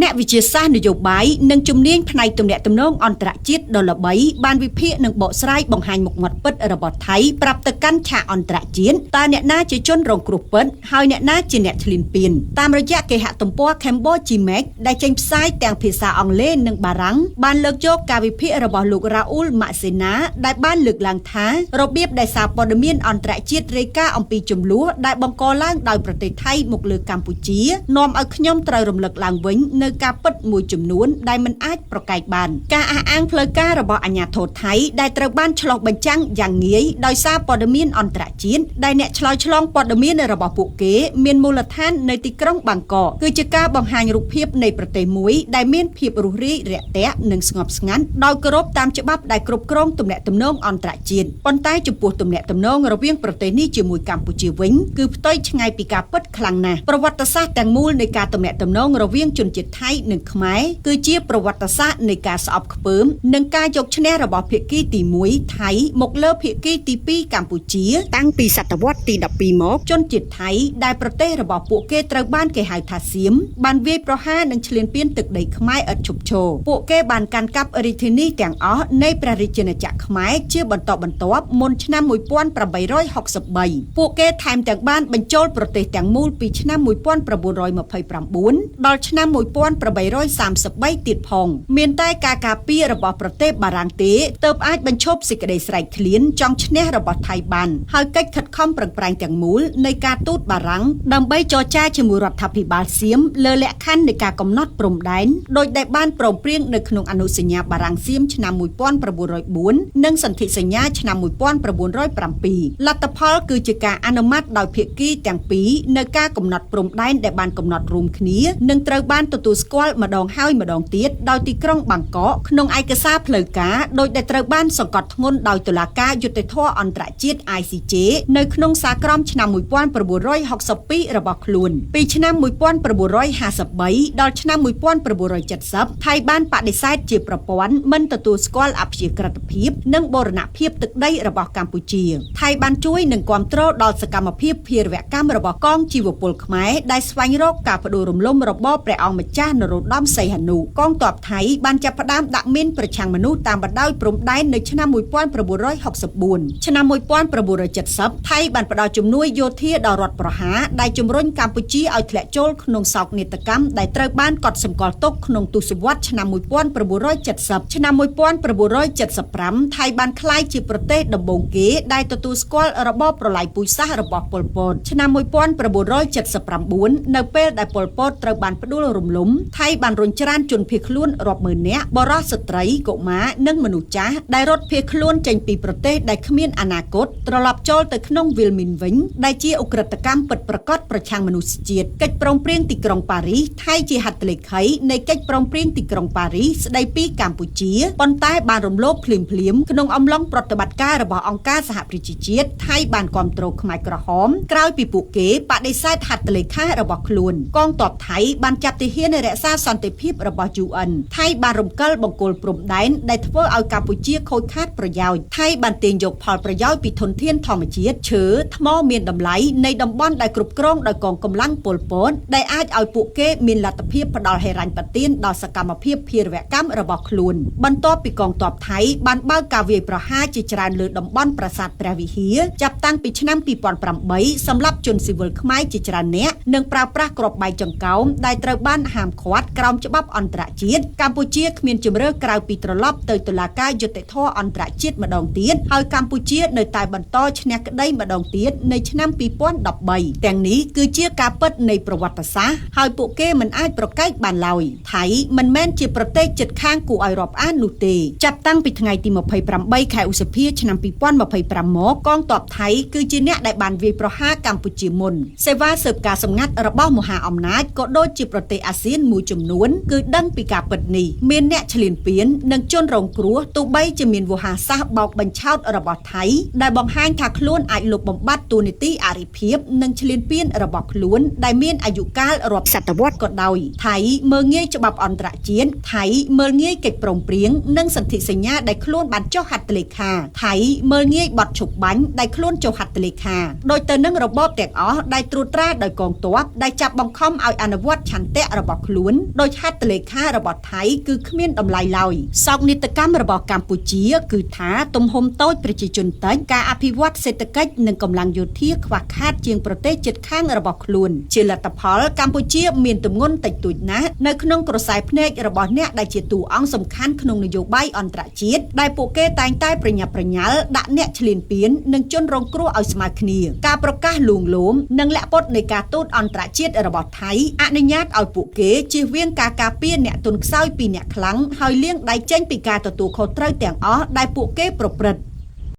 អ្នកវិទ្យាសាស្ត្រនយោបាយនិងជំនាញផ្នែកទំនាក់ទំនងអន្តរជាតិដ៏ល្បីបានវិភាគនិងបកស្រាយបង្ហាញមុខមាត់ពិតរបស់ថៃប្រាប់ទៅកាន់ឆាកអន្តរជាតិតើអ្នកណាជាជនរងគ្រោះពិតហើយអ្នកណាជាអ្នកឈ្លានពានតាមរយៈគេហទំព័រ Cambodia Mag ដែលចេញផ្សាយទាំងភាសាអង់គ្លេសនិងបារាំងបានលើកយកការវិភាគរបស់លោករ៉ាអ៊ូលម៉ាក់សេណាដែលបានលើកឡើងថារបៀបដែលសារព័ត៌មានអន្តរជាតិរាយការណ៍អំពីចំនួនដែលបង្កឡើងដោយប្រទេសថៃមកលើកម្ពុជានាំឲ្យខ្ញុំត្រូវរំលឹកឡើងវិញនៅការពិតមួយចំនួនដែលមិនអាចប្រកែកបានការអះអាងផ្លូវការរបស់អាជ្ញាធរថៃដែលត្រូវបានឆ្លុះបញ្ចាំងយ៉ាងងាយដោយសារព័ត៌មានអន្តរជាតិដែលអ្នកឆ្លើយឆ្លងព័ត៌មានរបស់ពួកគេមានមូលដ្ឋាននៅទីក្រុងបាងកកគឺជាការបង្ហាញរូបភាពនៃប្រទេសមួយដែលមានភាពរុះរាយរាក់ទាក់និងស្ងប់ស្ងាត់ដោយគោរពតាមច្បាប់ដែលគ្រប់គ្រងទំនាក់ទំនងអន្តរជាតិប៉ុន្តែចំពោះទំនាក់ទំនងរវាងប្រទេសនេះជាមួយកម្ពុជាវិញគឺផ្ទុយឆ្ងាយពីការពិតខ្លាំងណាស់ប្រវត្តិសាស្ត្រទាំងមូលនៃការទំនាក់ទំនងរវាងជនជាតិថៃនិងខ្មែរគឺជាប្រវត្តិសាស្ត្រនៃការស្អប់ខ្ពើមនិងការយកឈ្នះរបស់ភាគីទី1ថៃមកលើភាគីទី2កម្ពុជាតាំងពីសតវត្សទី12មកជនជាតិថៃដែលប្រទេសរបស់ពួកគេត្រូវបានគេហៅថាសៀមបានវាយប្រហារនិងឈ្លានពានទឹកដីខ្មែរឥតឈប់ឈរពួកគេបានកាន់កាប់រាជធានីទាំងអស់នៃព្រះរាជាណាចក្រខ្មែរជាបន្តបន្ទាប់មុនឆ្នាំ1863ពួកគេថែមទាំងបានបញ្ចូលប្រទេសទាំងមូលពីឆ្នាំ1929ដល់ឆ្នាំ1833ទៀតផងមានតែការការពាររបស់ប្រទេសបារាំងទេទើបអាចបញ្ឈប់សេចក្តីស្រែកឃ្លានចង់ឈ្នះរបស់ថៃបានហើយកិច្ចខិតខំប្រឹងប្រែងទាំងមូលនៃការទូតបារាំងដើម្បីចរចាជាមួយរដ្ឋាភិបាលសៀមលើលក្ខខណ្ឌនៃការកំណត់ព្រំដែនដោយដែលបានព្រមព្រៀងនៅក្នុងអនុសញ្ញាបារាំងសៀមឆ្នាំ1904និងសន្ធិសញ្ញាឆ្នាំ1907លទ្ធផលគឺជាការអនុម័តដោយភាគីទាំងពីរនៅការកំណត់ព្រំដែនដែលបានកំណត់រួមគ្នានិងត្រូវបានទទួលស្គាល់ម្ដងហើយម្ដងទៀតដោយទីក្រុងបាងកកក្នុងឯកសារផ្លូវការដោយដែលត្រូវបានសង្កត់ធ្ងន់ដោយតុលាការយុត្តិធម៌អន្តរជាតិ ICJ នៅក្នុងសារក្រមឆ្នាំ1962របស់ខ្លួនពីឆ្នាំ1953ដល់ឆ្នាំ1970ថៃបានបដិសេធជាប្រព័ន្ធមិនទទួលស្គាល់អព្យាក្រឹតភាពនិងបូរណភាពទឹកដីរបស់កម្ពុជាថៃបានជួយនិងគាំទ្រដល់សកម្មភាពភេរវកម្មរបស់កងជីវពលខ្មែរដែលស្វែងរកការផ្ដួលរំលំរបបព្រះអង្គម្ចាស់នរោត្តមសីហនុកងទ័ពថៃបានចាប់ផ្ដើមដាក់មីនប្រឆាំងមនុស្សតាមបណ្ដោយព្រំដែននៅឆ្នាំ1964ឆ្នាំ1970ថៃបានផ្ដល់ជំនួយយោធាដល់រដ្ឋប្រហារដែលជំរុញកម្ពុជាឲ្យធ្លាក់ចូលក្នុងសោកនាដកម្មដែលត្រូវបានកត់សម្គាល់ទុកក្នុងទសវត្សរ៍ឆ្នាំ1970ឆ្នាំ1975ថៃបានក្លាយជាប្រទេសដំបូងគេដែលទទួលស្គាល់របបប្រល័យពូជសាសន៍របស់ប៉ុល ពតឆ្នាំ1979នៅពេលដែលប៉ុល ពតត្រូវបានផ្ដួលរំលំថៃបានរុញច្រានជនភៀសខ្លួនរាប់ម៉ឺននាក់បរិសុទ្ធស្ត្រីកុមារនិងមនុស្សចាស់ដែលរត់ភៀសខ្លួនចេញពីប្រទេសដែលគ្មានអនាគតត្រឡប់ចូលទៅក្នុងវិលមីនវិញដែលជាឧក្រិដ្ឋកម្មពិតប្រាកដប្រឆាំងមនុស្សជាតិកិច្ចព្រមព្រៀងទីក្រុងប៉ារីសថៃជាហត្ថលេខីនៃកិច្ចព្រមព្រៀងទីក្រុងប៉ារីសស្ដីពីកម្ពុជាប៉ុន្តែបានរំលោភភ្លាមក្នុងអំឡុងប្រតិបត្តិការរបស់អង្គការសហប្រជាជាតិថៃបានគាំទ្រខ្មែរក្រហមក្រោយពីពួកគេបដិសេធហត្ថលេខារបស់ខ្លួនកងទ័ពថៃបានចាប់ទាហានរក្សាសន្តិភាពរបស់ UN ថៃបានរំកិលបង្គោលព្រំដែនដែលធ្វើឲ្យកម្ពុជាខូចខាតប្រយោជន៍ថៃបានទាញយកផលប្រយោជន៍ពីធនធានធម្មជាតិឈើថ្មមានតម្លៃនៃតំបន់ដែលគ្រប់គ្រងដោយកងកម្លាំងប៉ុល ពតដែលអាចឲ្យពួកគេមានលទ្ធភាពផ្ដល់ហិរញ្ញប្បទានដល់សកម្មភាពភេរវកម្មរបស់ខ្លួនបន្ទាប់ពីកងទ័ពថៃបានបើកការវាយប្រហារជាច្រើនលើតំបន់ប្រាសាទព្រះវិហារចាប់តាំងពីឆ្នាំ2008សម្រាប់ជនស៊ីវិលខ្មែរជាច្រើនអ្នកនិងប្រើប្រាស់គ្រាប់បែកចង្កោមដែលត្រូវបានហាមឃាត់ក្រោមច្បាប់អន្តរជាតិកម្ពុជាគ្មានជម្រើសក្រៅពីត្រឡប់ទៅតុលាការយុត្តិធម៌អន្តរជាតិម្ដងទៀតហើយកម្ពុជានៅតែបន្តឈ្នះក្តីម្ដងទៀតនៅឆ្នាំ2013ទាំងនេះគឺជាការពិតនៃប្រវត្តិសាស្ត្រហើយពួកគេមិនអាចប្រកែកបានឡើយថៃមិនមែនជាប្រទេសជិតខាងគួរឲ្យរាប់អាននោះទេចាប់តាំងពីថ្ងៃទី28ខែឧសភាឆ្នាំ2025មកកងទ័ពថៃគឺជាអ្នកដែលបានវាយប្រហារកម្ពុជាមុនសេវាស៊ើបការសម្ងាត់របស់មហាអំណាចក៏ដូចជាប្រទេសអាស៊ានមួយចំនួនគឺដឹងពីការពិតនេះមានអ្នកឈ្លានពាននិងជនរងគ្រោះទោះបីជាមានវោហារសាស្ត្របោកបញ្ឆោតរបស់ថៃដែលបង្ហាញថាខ្លួនអាចលុបបំបាត់ទូនីតិអរិភាពនិងឈ្លានពានរបស់ខ្លួនដែលមានអាយុកាលរាប់សតវត្សក៏ដោយថៃមើលងាយច្បាប់អន្តរជាតិថៃមើលងាយកិច្ចព្រមព្រៀងនិងសន្ធិសញ្ញាដែលខ្លួនបានចុះហត្ថលេខាថៃមើលងាយបទឈប់បាញ់ដែលខ្លួនចុះហត្ថលេខាដោយទៅនឹងរបបទាំងអស់ដែលត្រួតត្រាដោយកងទ័ពដែលចាប់បង្ខំឲ្យអនុវត្តឆន្ទៈរបស់ របស់ខ្លួនដោយហត្ថលេខារបស់ថៃគឺគ្មានតម្លៃឡើយសោកនាដកម្មរបស់កម្ពុជាគឺថាទំហំតូចប្រជាជនតិចការអភិវឌ្ឍសេដ្ឋកិច្ចនិងកម្លាំងយោធាខ្វះខាតជាងប្រទេសជិតខាងរបស់ខ្លួនជាលទ្ធផលកម្ពុជាមានទម្ងន់តិចតួចណាស់នៅក្នុងក្រសែភ្នែករបស់អ្នកដែលជាតួអង្គសំខាន់ក្នុងនយោបាយអន្តរជាតិដែលពួកគេតែងតែប្រញាប់ប្រញាល់ដាក់អ្នកឈ្លានពាននិងជនរងគ្រោះឲ្យស្មើគ្នាការប្រកាសលួងលោមនិងលាក់ពុតនៃការទូតអន្តរជាតិរបស់ថៃអនុញ្ញាតឲ្យពួកគេជៀសវាងការការពារអ្នកទុនខ្សោយពីអ្នកខ្លាំងហើយលាងដៃចេញពីការទទួលខុសត្រូវទាំងអស់ដែលពួកគេប្រព្រឹត្ត